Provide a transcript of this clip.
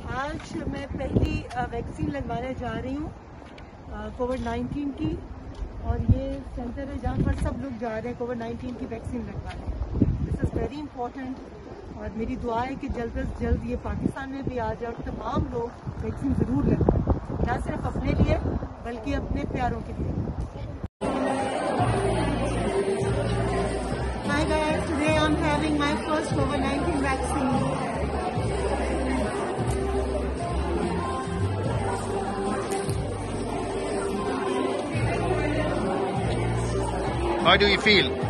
आज मैं पहली वैक्सीन लगवाने जा रही हूँ कोविड-19 की, और ये सेंटर है जहाँ पर सब लोग जा रहे हैं कोविड-19 की वैक्सीन लगवाने। दिस इज़ वेरी इंपॉर्टेंट, और मेरी दुआ है कि जल्द से जल्द ये पाकिस्तान में भी आ जाए और तमाम लोग वैक्सीन ज़रूर लगवाएं, न सिर्फ अपने लिए बल्कि अपने प्यारों के लिए। Hi guys, today I'm having my first COVID-19 vaccine. How do you feel?